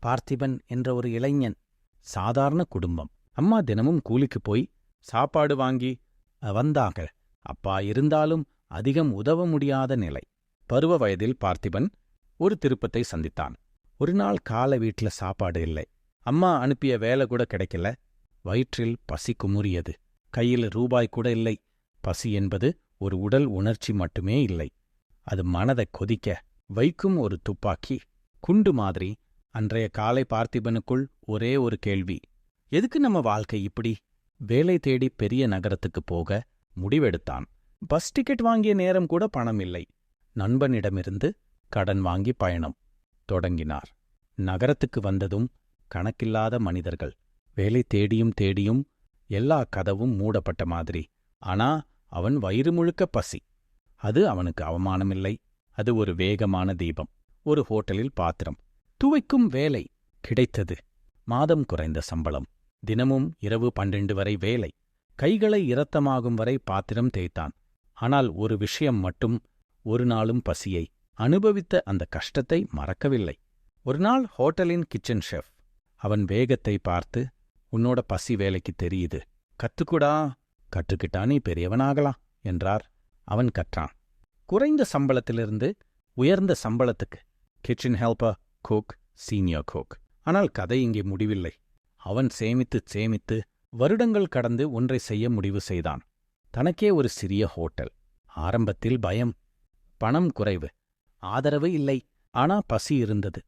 பார்த்திபன் என்ற ஒரு இளைஞன். சாதாரண குடும்பம். அம்மா தினமும் கூலிக்கு போய் சாப்பாடு வாங்கி வந்தாங்க. அப்பா இருந்தாலும் அதிகம் உதவ முடியாத நிலை. பருவ வயதில் பார்த்திபன் ஒரு திருப்பத்தை சந்தித்தான். ஒரு நாள் காலை வீட்ல சாப்பாடு இல்லை. அம்மா அனுப்பிய வேலை கூட கிடைக்கல. வயிற்றில் பசி குமுறியது. கையில் ரூபாய் கூட இல்லை. பசி என்பது ஒரு உடல் உணர்ச்சி மட்டுமே இல்லை. அது மனதை கொதிக்க வைக்கும் ஒரு துப்பாக்கி குண்டு மாதிரி. அன்றைய காலை பார்த்திபனுக்குள் ஒரே ஒரு கேள்வி: எதுக்கு நம்ம வாழ்க்கை இப்படி? வேலை தேடி பெரிய நகரத்துக்கு போக முடிவெடுத்தான். பஸ் டிக்கெட் வாங்கிய நேரம் கூட பணம் இல்லை. நண்பனிடமிருந்து கடன் வாங்கி பயணம் தொடங்கினார். நகரத்துக்கு வந்ததும் கணக்கில்லாத மனிதர்கள். வேலை தேடியும் தேடியும் எல்லா கதவும் மூடப்பட்ட மாதிரி. ஆனா அவன் வயிறு முழுக்க பசி. அது அவனுக்கு அவமானமில்லை. அது ஒரு வேகமான தீபம். ஒரு ஹோட்டலில் பாத்திரம் துவைக்கும் வேலை கிடைத்தது. மாதம் குறைந்த சம்பளம். தினமும் இரவு 12 வரை வேலை. கைகளை இரத்தமாகும் வரை பாத்திரம் தேய்த்தான். ஆனால் ஒரு விஷயம் மட்டும், ஒரு நாளும் பசியை அனுபவித்த அந்த கஷ்டத்தை மறக்கவில்லை. ஒரு நாள் ஹோட்டலின் கிச்சன் ஷெஃப் அவன் வேகத்தை பார்த்து, உன்னோட பசி வேலைக்கு தெரியுது, கத்துக்குடா, கற்றுக்கிட்டா நீ பெரியவனாகலாம் என்றார். அவன் கற்றான். குறைந்த சம்பளத்திலிருந்து உயர்ந்த சம்பளத்துக்கு. Kitchen helper, cook, senior cook. ஆனால் கதை இங்கே முடிவில்லை. அவன் சேமித்து சேமித்து வருடங்கள் கடந்து ஒன்றை செய்ய முடிவு செய்தான். தனக்கே ஒரு சிறிய ஹோட்டல். ஆரம்பத்தில் பயம், பணம் குறைவு, ஆதரவு இல்லை. ஆனா பசி இருந்தது.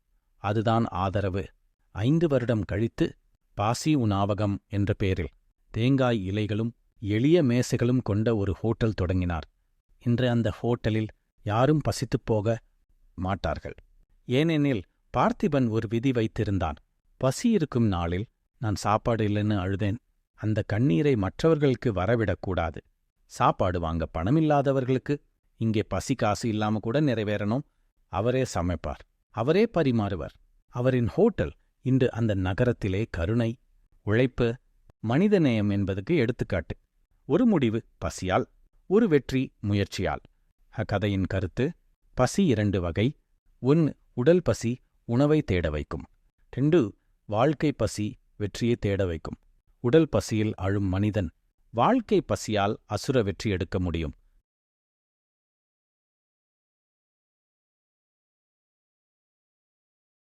அதுதான் ஆதரவு. 5 வருடம் கழித்து பாசி உணவகம் என்ற பேரில் தேங்காய் இலைகளும் எளிய மேசைகளும் கொண்ட ஒரு ஹோட்டல் தொடங்கினார். இன்று அந்த ஹோட்டலில் யாரும் பசித்துப் போக மாட்டார்கள். ஏனெனில் பார்த்திபன் ஒரு விதி வைத்திருந்தான். பசி இருக்கும் நாளில் நான் சாப்பாடு இல்லைன்னு அழுதேன். அந்த கண்ணீரை மற்றவர்களுக்கு வரவிடக்கூடாது. சாப்பாடு வாங்க பணமில்லாதவர்களுக்கு இங்கே பசி காசு இல்லாம கூட நிறைவேறணும். அவரே சமைப்பார், அவரே பரிமாறுவார். அவரின் ஹோட்டல் இன்று அந்த நகரத்திலே கருணை, உழைப்பு, மனிதநேயம் என்பதுக்கு எடுத்துக்காட்டு. ஒரு முடிவு பசியால், ஒரு வெற்றி முயற்சியால். அக்கதையின் கருத்து: பசி 2 வகை. 1, உடல் பசி உணவை தேட வைக்கும். 2, வாழ்க்கை பசி வெற்றியை தேட வைக்கும். உடல் பசியில் அழும் மனிதன் வாழ்க்கை பசியால் அசுர வெற்றி எடுக்க முடியும்.